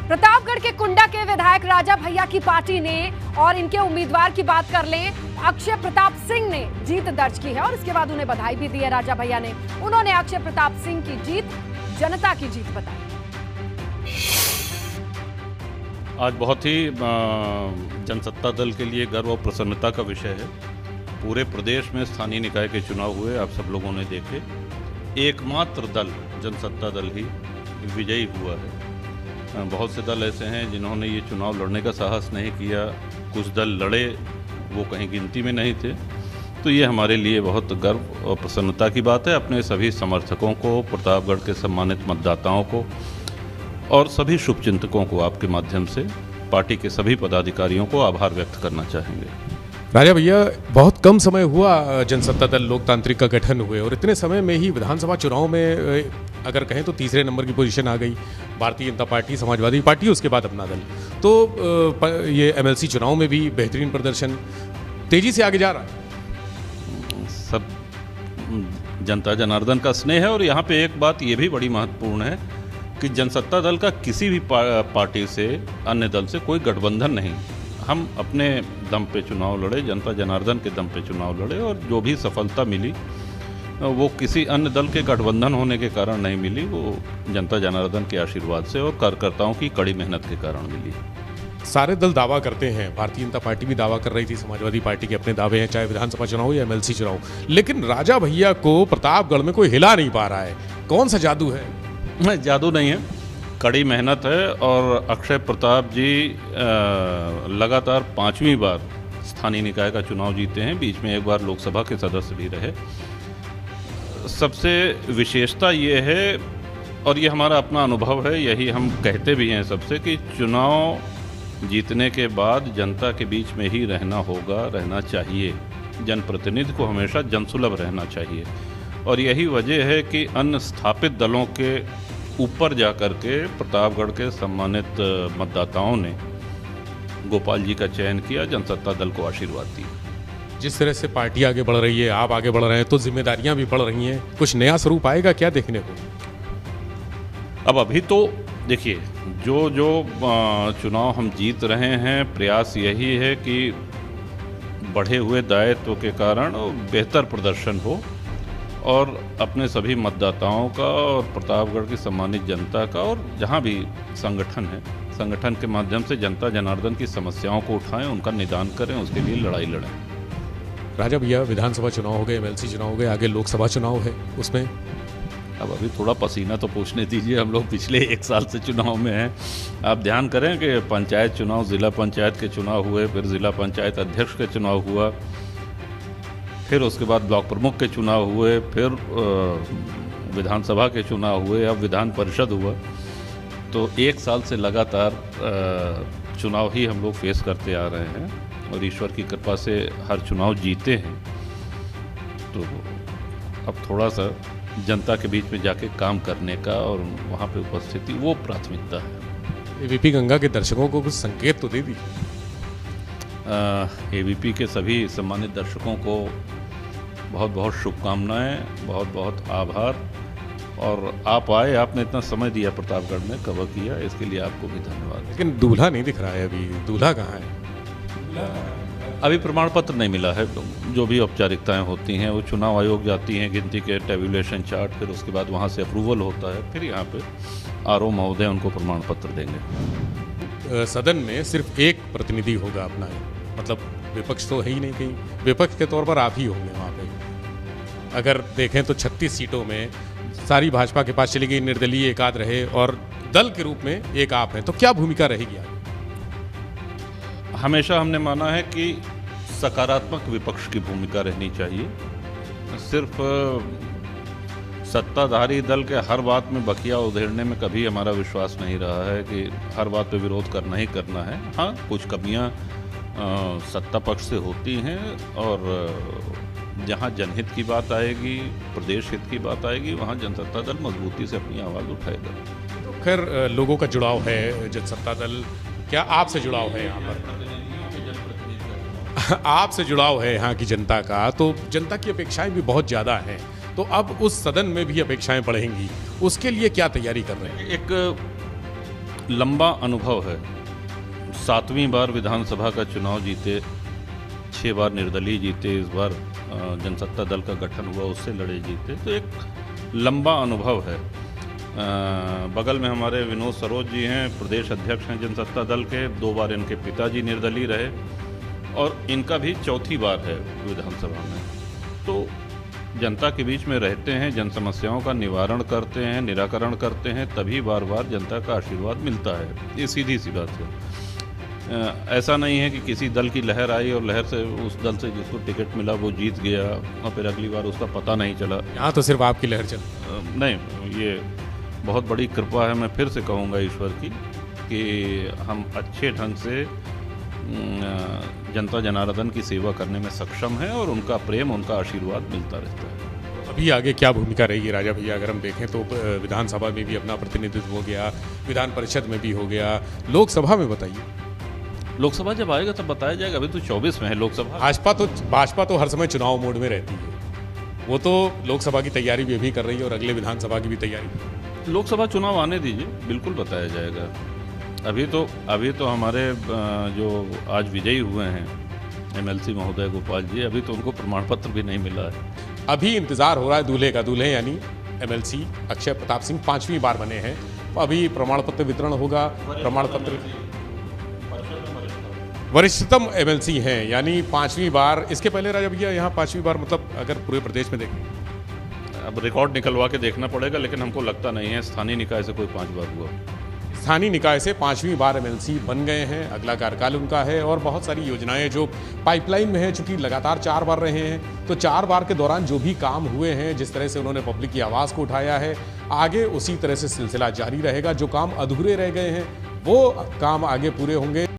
प्रतापगढ़ के कुंडा के विधायक राजा भैया की पार्टी ने और इनके उम्मीदवार की बात कर लें, अक्षय प्रताप सिंह ने जीत दर्ज की है और इसके बाद उन्हें बधाई भी दी है राजा भैया ने। उन्होंने अक्षय प्रताप सिंह की जीत जनता की जीत बताई। आज बहुत ही जनसत्ता दल के लिए गर्व और प्रसन्नता का विषय है। पूरे प्रदेश में स्थानीय निकाय के चुनाव हुए, आप सब लोगों ने देखे। एकमात्र दल जनसत्ता दल ही विजयी हुआ है। बहुत से दल ऐसे हैं जिन्होंने ये चुनाव लड़ने का साहस नहीं किया, कुछ दल लड़े, वो कहीं गिनती में नहीं थे। तो ये हमारे लिए बहुत गर्व और प्रसन्नता की बात है। अपने सभी समर्थकों को, प्रतापगढ़ के सम्मानित मतदाताओं को और सभी शुभचिंतकों को आपके माध्यम से पार्टी के सभी पदाधिकारियों को आभार व्यक्त करना चाहेंगे। राजा भैया, बहुत कम समय हुआ जनसत्ता दल लोकतांत्रिक का गठन हुए और इतने समय में ही विधानसभा चुनाव में अगर कहें तो तीसरे नंबर की पोजीशन आ गई। भारतीय जनता पार्टी, समाजवादी पार्टी, उसके बाद अपना दल। तो ये एमएलसी चुनाव में भी बेहतरीन प्रदर्शन, तेजी से आगे जा रहा है। सब जनता जनार्दन का स्नेह है। और यहाँ पे एक बात ये भी बड़ी महत्वपूर्ण है कि जनसत्ता दल का किसी भी पार्टी से, अन्य दल से कोई गठबंधन नहीं। हम अपने दम पे चुनाव लड़े, जनता जनार्दन के दम पे चुनाव लड़े और जो भी सफलता मिली वो किसी अन्य दल के गठबंधन होने के कारण नहीं मिली, वो जनता जनार्दन के आशीर्वाद से और कार्यकर्ताओं की कड़ी मेहनत के कारण मिली। सारे दल दावा करते हैं, भारतीय जनता पार्टी भी दावा कर रही थी, समाजवादी पार्टी के अपने दावे हैं, चाहे विधानसभा चुनाव हो या एमएलसी चुनाव। लेकिन राजा भैया को प्रतापगढ़ में कोई हिला नहीं पा रहा है। कौन सा जादू है? नहीं, जादू नहीं है, कड़ी मेहनत है। और अक्षय प्रताप जी लगातार 5वीं बार स्थानीय निकाय का चुनाव जीते हैं। बीच में एक बार लोकसभा के सदस्य भी रहे। सबसे विशेषता ये है, और ये हमारा अपना अनुभव है, यही हम कहते भी हैं सबसे, कि चुनाव जीतने के बाद जनता के बीच में ही रहना होगा, रहना चाहिए। जनप्रतिनिधि को हमेशा जनसुलभ रहना चाहिए। और यही वजह है कि अन्य स्थापित दलों के ऊपर जाकर के प्रतापगढ़ के सम्मानित मतदाताओं ने गोपाल जी का चयन किया, जनसत्ता दल को आशीर्वाद दिया। जिस तरह से पार्टी आगे बढ़ रही है, आप आगे बढ़ रहे हैं, तो जिम्मेदारियां भी बढ़ रही हैं। कुछ नया स्वरूप आएगा क्या देखने को? अब अभी तो देखिए, जो चुनाव हम जीत रहे हैं, प्रयास यही है कि बढ़े हुए दायित्व के कारण बेहतर प्रदर्शन हो और अपने सभी मतदाताओं का और प्रतापगढ़ की सम्मानित जनता का, और जहां भी संगठन है, संगठन के माध्यम से जनता जनार्दन की समस्याओं को उठाएं, उनका निदान करें, उसके लिए लड़ाई लड़ें। राजा भैया, विधानसभा चुनाव हो गए, एमएलसी चुनाव हो गए, आगे लोकसभा चुनाव है, उसमें अब अभी थोड़ा पसीना तो पूछने दीजिए। हम लोग पिछले 1 साल से चुनाव में हैं। आप ध्यान करें कि पंचायत चुनाव, ज़िला पंचायत के चुनाव हुए, फिर ज़िला पंचायत अध्यक्ष के चुनाव हुआ, फिर उसके बाद ब्लॉक प्रमुख के चुनाव हुए, फिर विधानसभा के चुनाव हुए, अब विधान परिषद हुआ। तो 1 साल से लगातार चुनाव ही हम लोग फेस करते आ रहे हैं और ईश्वर की कृपा से हर चुनाव जीते हैं। तो अब थोड़ा सा जनता के बीच में जाके काम करने का और वहाँ पे उपस्थिति, वो प्राथमिकता है। एबीपी गंगा के दर्शकों को कुछ संकेत तो दे दी। एबीपी के सभी सम्मानित दर्शकों को बहुत बहुत शुभकामनाएं, बहुत बहुत आभार। और आप आए, आपने इतना समय दिया प्रतापगढ़ में, कवर किया, इसके लिए आपको भी धन्यवाद। लेकिन दूल्हा नहीं दिख रहा है अभी, दूल्हा कहाँ है? अभी प्रमाण पत्र नहीं मिला है। जो भी औपचारिकताएं होती हैं वो चुनाव आयोग जाती हैं, गिनती के टेबुलेशन चार्ट, फिर उसके बाद वहाँ से अप्रूवल होता है, फिर यहाँ पे आरओ महोदय उनको प्रमाण पत्र देंगे। सदन में सिर्फ एक प्रतिनिधि होगा अपना, मतलब विपक्ष तो है ही नहीं कहीं। विपक्ष के तौर पर आप ही होंगे वहाँ पे। अगर देखें तो 36 सीटों में सारी भाजपा के पास चली गई, निर्दलीय एक आध रहे और दल के रूप में एक आप हैं, तो क्या भूमिका रहेगी आपकी? हमेशा हमने माना है कि सकारात्मक विपक्ष की भूमिका रहनी चाहिए। सिर्फ सत्ताधारी दल के हर बात में बखिया उधेड़ने में कभी हमारा विश्वास नहीं रहा है कि हर बात पे विरोध करना ही करना है। हाँ, कुछ कमियां सत्ता पक्ष से होती हैं और जहां जनहित की बात आएगी, प्रदेश हित की बात आएगी, वहां जनसत्ता दल मजबूती से अपनी आवाज़ उठाएगा। तो खैर, लोगों का जुड़ाव है जनसत्ता दल, क्या आपसे जुड़ाव है यहाँ पर? आपसे जुड़ाव है यहाँ की जनता का, तो जनता की अपेक्षाएं भी बहुत ज़्यादा हैं। तो अब उस सदन में भी अपेक्षाएं बढ़ेंगी, उसके लिए क्या तैयारी कर रहे हैं? एक लंबा अनुभव है। 7वीं बार विधानसभा का चुनाव जीते, 6 बार निर्दलीय जीते, इस बार जनसत्ता दल का गठन हुआ उससे लड़े जीते, तो एक लंबा अनुभव है। बगल में हमारे विनोद सरोज जी हैं, प्रदेश अध्यक्ष हैं जनसत्ता दल के। 2 बार इनके पिताजी निर्दलीय रहे और इनका भी 4थी बार है विधानसभा में। तो जनता के बीच में रहते हैं, जन समस्याओं का निवारण करते हैं, निराकरण करते हैं, तभी बार बार जनता का आशीर्वाद मिलता है। ये सीधी सी बात है। ऐसा नहीं है कि किसी दल की लहर आई और लहर से उस दल से जिसको टिकट मिला वो जीत गया और फिर अगली बार उसका पता नहीं चला। यहाँ तो सिर्फ आपकी लहर चल नहीं, ये बहुत बड़ी कृपा है, मैं फिर से कहूँगा ईश्वर की, कि हम अच्छे ढंग से जनता जनार्दन की सेवा करने में सक्षम हैं और उनका प्रेम, उनका आशीर्वाद मिलता रहता है। अभी आगे क्या भूमिका रहेगी राजा भैया? अगर हम देखें तो विधानसभा में भी अपना प्रतिनिधित्व हो गया, विधान परिषद में भी हो गया, लोकसभा में बताइए। लोकसभा जब आएगा तब बताया जाएगा। अभी तो 24 में है लोकसभा। भाजपा तो हर समय चुनाव मोड में रहती है, वो तो लोकसभा की तैयारी भी अभी कर रही है और अगले विधानसभा की भी तैयारी। लोकसभा चुनाव आने दीजिए, बिल्कुल बताया जाएगा। अभी तो हमारे जो आज विजयी हुए हैं MLC महोदय गोपाल जी, अभी तो उनको प्रमाण पत्र भी नहीं मिला है। अभी इंतजार हो रहा है दूल्हे का। दूल्हे यानी MLC अक्षय प्रताप सिंह 5वीं बार बने हैं, तो अभी प्रमाण पत्र वितरण होगा। प्रमाण पत्र वरिष्ठतम MLC हैं, यानी 5वीं बार। इसके पहले राजा भैया यहाँ 5वीं बार, मतलब अगर पूरे प्रदेश में देखें, अब रिकॉर्ड निकलवा के देखना पड़ेगा, लेकिन हमको लगता नहीं है स्थानीय निकाय से कोई 5 बार हुआ। स्थानीय निकाय से 5वीं बार MLC बन गए हैं। अगला कार्यकाल उनका है और बहुत सारी योजनाएं जो पाइपलाइन में है, चूंकि लगातार 4 बार रहे हैं, तो 4 बार के दौरान जो भी काम हुए हैं, जिस तरह से उन्होंने पब्लिक की आवाज़ को उठाया है, आगे उसी तरह से सिलसिला जारी रहेगा। जो काम अधूरे रह गए हैं वो काम आगे पूरे होंगे।